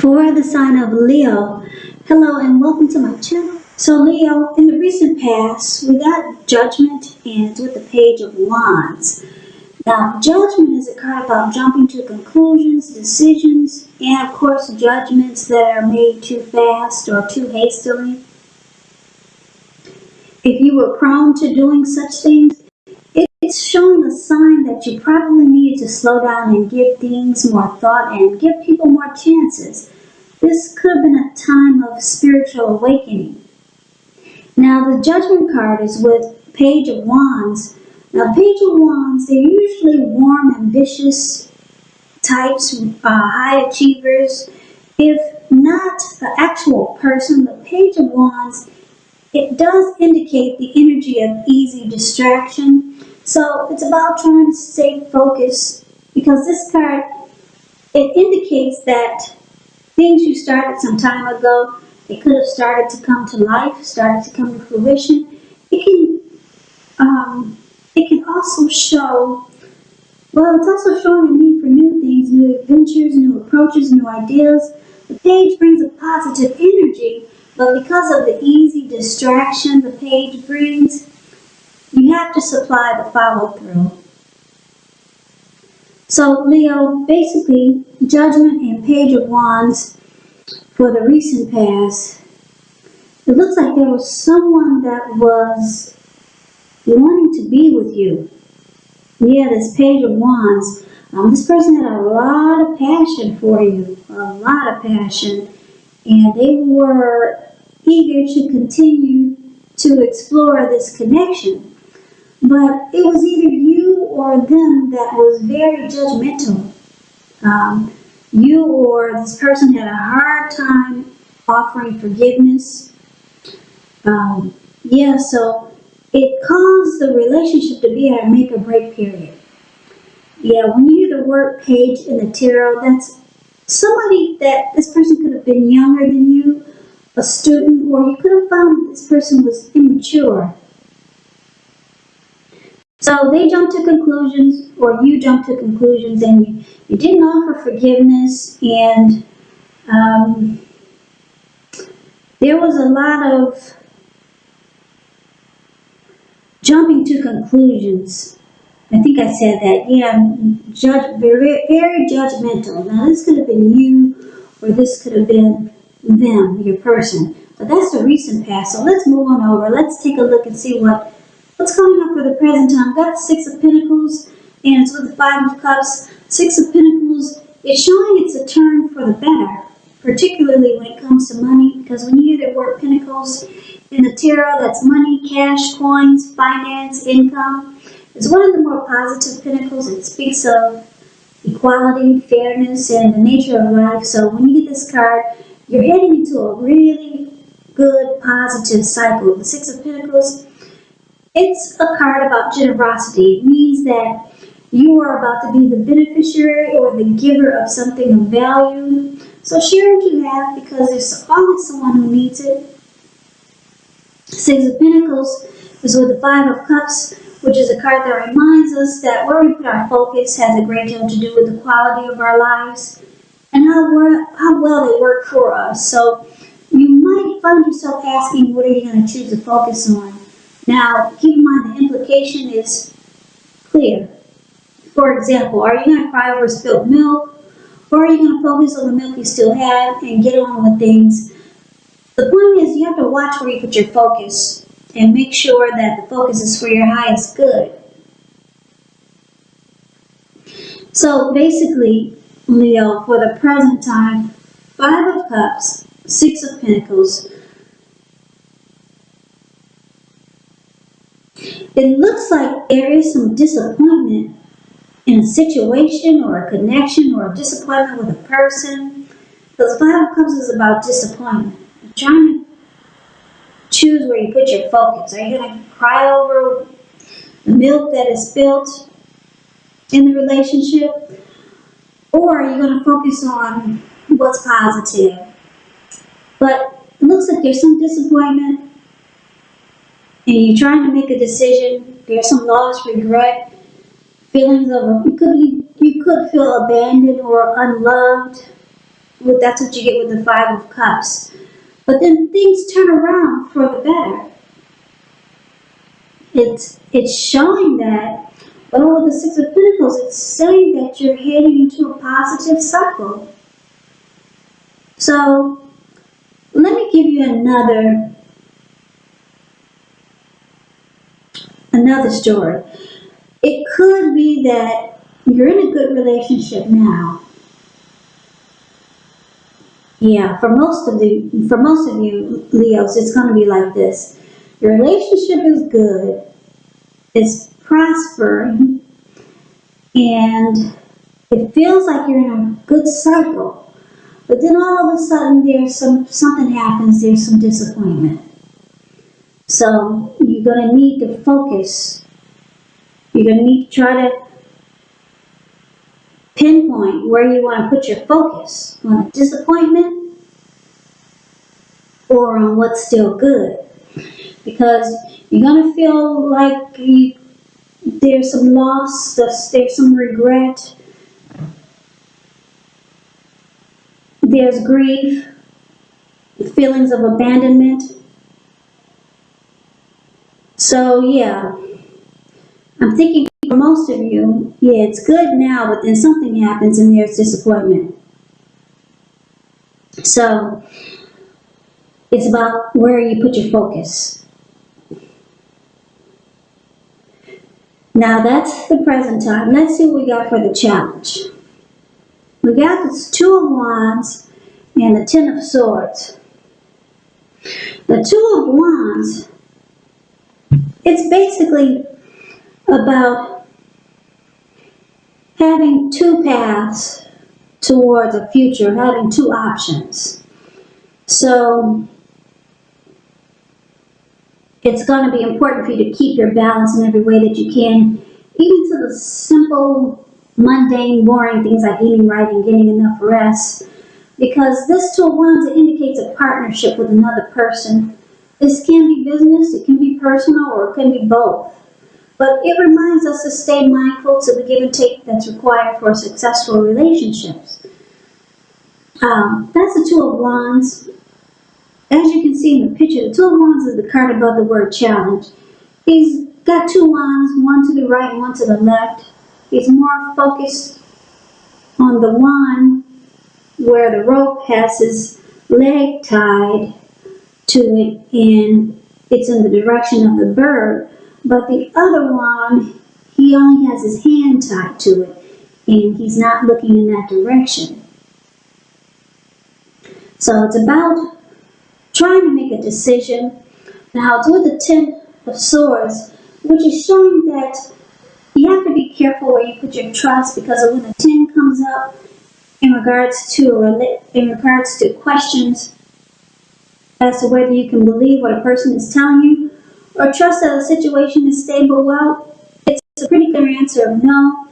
For the sign of Leo, hello and welcome to my channel. So Leo, in the recent past, we got Judgment and with the Page of Wands. Now, Judgment is a card about jumping to conclusions, decisions, and of course judgments that are made too fast or too hastily. If you were prone to doing such things, it's showing a sign that you probably need to slow down and give things more thought and give people more chances. This could have been a time of spiritual awakening. Now, the Judgment card is with Page of Wands. Now, Page of Wands, they're usually warm, ambitious types, high achievers. If not the actual person, the Page of Wands, it does indicate the energy of easy distraction. So it's about trying to stay focused, because this card, it indicates that things you started some time ago, they could have started to come to life, started to come to fruition. It can also show, well, it's also showing a need for new things, new adventures, new approaches, new ideas. The page brings a positive energy, but because of the easy distraction the page brings, you have to supply the follow-through. So Leo, basically, Judgment and Page of Wands for the recent past, it looks like there was someone that was wanting to be with you. Yeah, this Page of Wands, this person had a lot of passion for you, a lot of passion, and they were eager to continue to explore this connection. But it was either you or them that was very judgmental. You or this person had a hard time offering forgiveness. So it caused the relationship to be at a make or break period. Yeah, when you hear the word page in the tarot, that's somebody that this person could have been younger than you, a student, or you could have found that this person was immature. So they jumped to conclusions, or you jumped to conclusions, and you didn't offer forgiveness, and there was a lot of jumping to conclusions. I think I said that. Yeah, very, very judgmental. Now this could have been you, or this could have been them, your person. But that's the recent past. So let's move on over. Let's take a look and see what's coming up for the present time. I've got the Six of Pentacles, and it's with the Five of Cups. Six of Pentacles, it's showing it's a turn for the better, particularly when it comes to money, because when you hear the word Pentacles in the tarot, that's money, cash, coins, finance, income. It's one of the more positive Pentacles. It speaks of equality, fairness, and the nature of life. So when you get this card, you're heading into a really good, positive cycle. The Six of Pentacles, it's a card about generosity. It means that you are about to be the beneficiary or the giver of something of value. So share what you have, because there's always someone who needs it. Six of Pentacles is with the Five of Cups, which is a card that reminds us that where we put our focus has a great deal to do with the quality of our lives and how well they work for us. So you might find yourself asking, what are you going to choose to focus on? Now, keep in mind the implication is clear. For example, are you going to cry over spilled milk, or are you going to focus on the milk you still have and get on with things? The point is, you have to watch where you put your focus and make sure that the focus is for your highest good. So basically, Leo, for the present time, Five of Cups, Six of Pentacles. It looks like there is some disappointment in a situation or a connection or a disappointment with a person. Because Five of Cups is about disappointment. You're trying to choose where you put your focus. Are you going to cry over the milk that is spilled in the relationship? Or are you going to focus on what's positive? But it looks like there's some disappointment, and you're trying to make a decision. There's some loss, regret, feelings of you could feel abandoned or unloved. Well, that's what you get with the Five of Cups. But then things turn around for the better. It's showing that, well, with the Six of Pentacles, it's saying that you're heading into a positive cycle. So, let me give you another story. It could be that you're in a good relationship now. Yeah, for most of you Leos, it's going to be like this. Your relationship is good, it's prospering, and it feels like you're in a good cycle. But then all of a sudden, something happens. There's some disappointment. So you're going to need to focus. You're going to need to try to pinpoint where you want to put your focus, on a disappointment or on what's still good. Because you're going to feel like there's some loss, there's some regret, there's grief, feelings of abandonment. So yeah, I'm thinking for most of you, yeah, it's good now, but then something happens and there's disappointment. So it's about where you put your focus. Now that's the present time. Let's see what we got for the challenge. We got this Two of Wands and the Ten of Swords. The Two of Wands, it's basically about having two paths towards a future, having two options. So it's going to be important for you to keep your balance in every way that you can, even to the simple, mundane, boring things like eating right and getting enough rest. Because this Two of Wands, it indicates a partnership with another person. This can be business, it can be personal, or it can be both. But it reminds us to stay mindful to the give and take that's required for successful relationships. That's the Two of Wands. As you can see in the picture, the Two of Wands is the card above the word challenge. He's got two wands, one to the right and one to the left. He's more focused on the one where the rope has his leg tied to it and it's in the direction of the bird. But the other one, he only has his hand tied to it and he's not looking in that direction. So it's about trying to make a decision. Now it's with the Ten of Swords, which is showing that you have to be careful where you put your trust, because when the 10 comes up in regards to questions as to whether you can believe what a person is telling you or trust that a situation is stable, well, it's a pretty clear answer of no.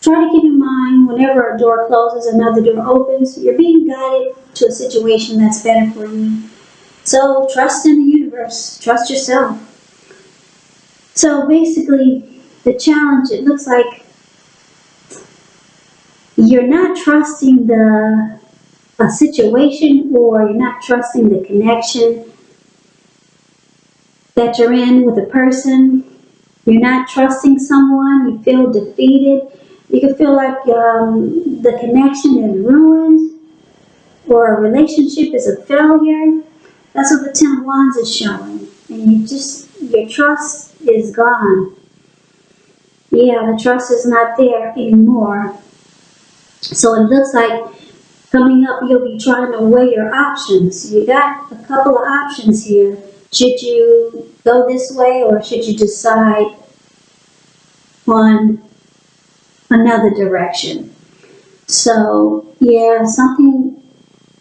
Try to keep in mind whenever a door closes, another door opens. You're being guided to a situation that's better for you. So trust in the universe. Trust yourself. So basically, the challenge, it looks like you're not trusting a situation, or you're not trusting the connection that you're in with a person. You're not trusting someone. You feel defeated. You can feel like the connection is ruined, or a relationship is a failure. That's what the Ten of Wands is showing. And your trust is gone. Yeah, the trust is not there anymore. So it looks like coming up, you'll be trying to weigh your options. You got a couple of options here. Should you go this way, or should you decide on another direction? So yeah, something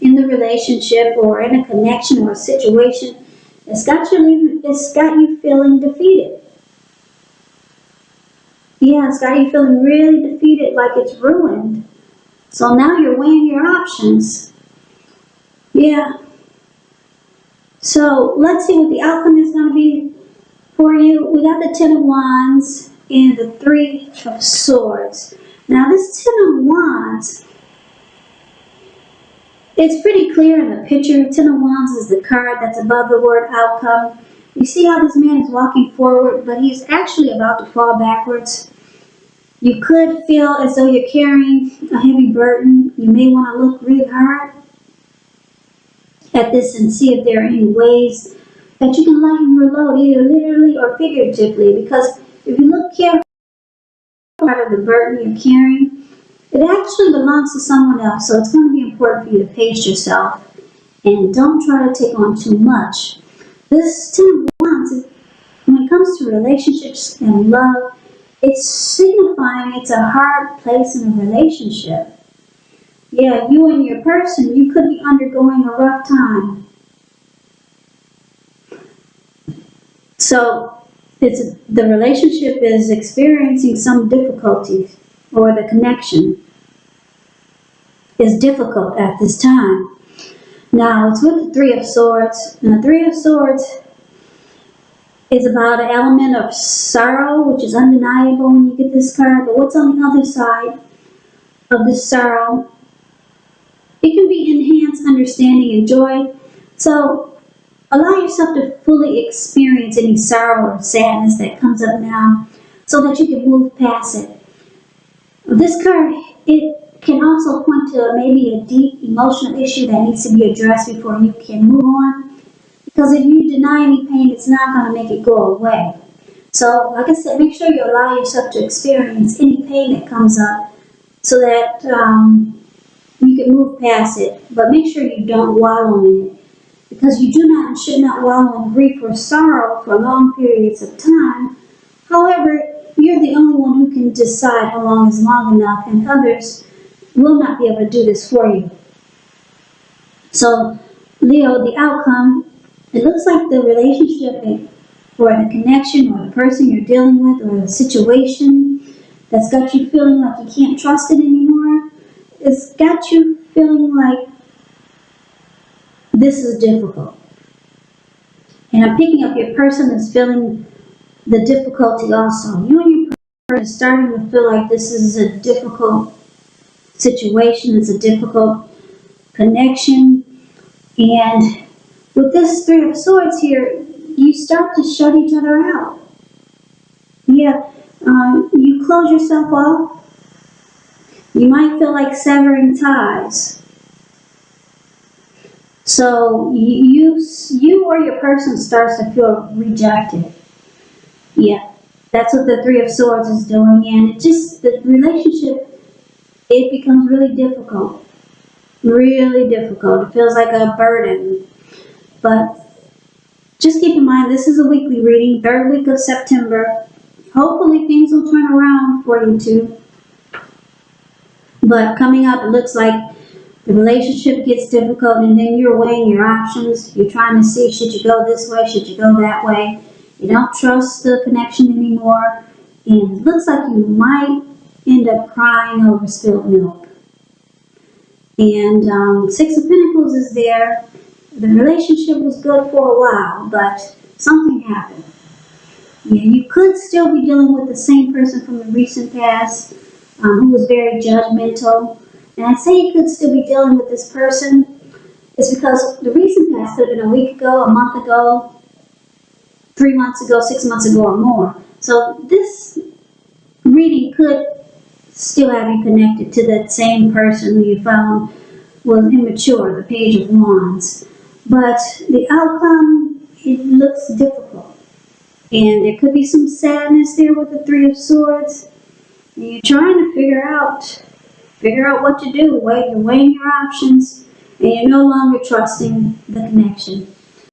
in the relationship or in a connection or a situation, it's got you feeling defeated. Yeah, it's got you feeling really defeated, like it's ruined. So now you're weighing your options. Yeah. So let's see what the outcome is going to be for you. We got the Ten of Wands and the Three of Swords. Now this Ten of Wands, It's pretty clear in the picture. Ten of Wands is the card that's above the word outcome. You see how this man is walking forward, but he's actually about to fall backwards. You could feel as though you're carrying a heavy burden. You may want to look really hard at this and see if there are any ways that you can lighten your load, either literally or figuratively, because if you look carefully at the burden you're carrying, it actually belongs to someone else, so it's going to be important for you to pace yourself and don't try to take on too much. This Ten of Wands, when it comes to relationships and love, it's signifying it's a hard place in a relationship. Yeah, you and your person, you could be undergoing a rough time. So, the relationship is experiencing some difficulties, or the connection is difficult at this time. Now, it's with the Three of Swords. And the Three of Swords is about an element of sorrow, which is undeniable when you get this card. But what's on the other side of this sorrow? It can be enhanced understanding and joy. So, allow yourself to fully experience any sorrow or sadness that comes up now so that you can move past it. This card, it can also point to maybe a deep emotional issue that needs to be addressed before you can move on. Because if you deny any pain, it's not going to make it go away. So, like I said, make sure you allow yourself to experience any pain that comes up so that you can move past it. But make sure you don't wallow in it. Because you do not and should not wallow in grief or sorrow for long periods of time. However, you're the only one who can decide how long is long enough, and others will not be able to do this for you. So, Leo, the outcome, it looks like the relationship or the connection or the person you're dealing with or the situation that's got you feeling like you can't trust it anymore, it's got you feeling like this is difficult. And I'm picking up your person is feeling the difficulty also. You and your person is starting to feel like this is a difficult situation, it's a difficult connection. And with this Three of Swords here, you start to shut each other out. Yeah, you close yourself off. You might feel like severing ties. So you or your person starts to feel rejected. Yeah, that's what the Three of Swords is doing, and the relationship, it becomes really difficult. Really difficult. It feels like a burden. But just keep in mind, this is a weekly reading, 3rd week of September. Hopefully things will turn around for you two. But coming up, it looks like the relationship gets difficult, and then you're weighing your options. You're trying to see, should you go this way, should you go that way. You don't trust the connection anymore. And it looks like you might end up crying over spilled milk. And Six of Pentacles is there. The relationship was good for a while, but something happened. Yeah, you could still be dealing with the same person from the recent past who was very judgmental. And I say you could still be dealing with this person is because the recent past could have been a week ago, a month ago, 3 months ago, 6 months ago, or more. So this reading could still have you connected to that same person who you found was immature, the Page of Wands. But the outcome, it looks difficult. And there could be some sadness there with the Three of Swords. And you're trying to figure out what to do. You're weighing your options, and you're no longer trusting the connection.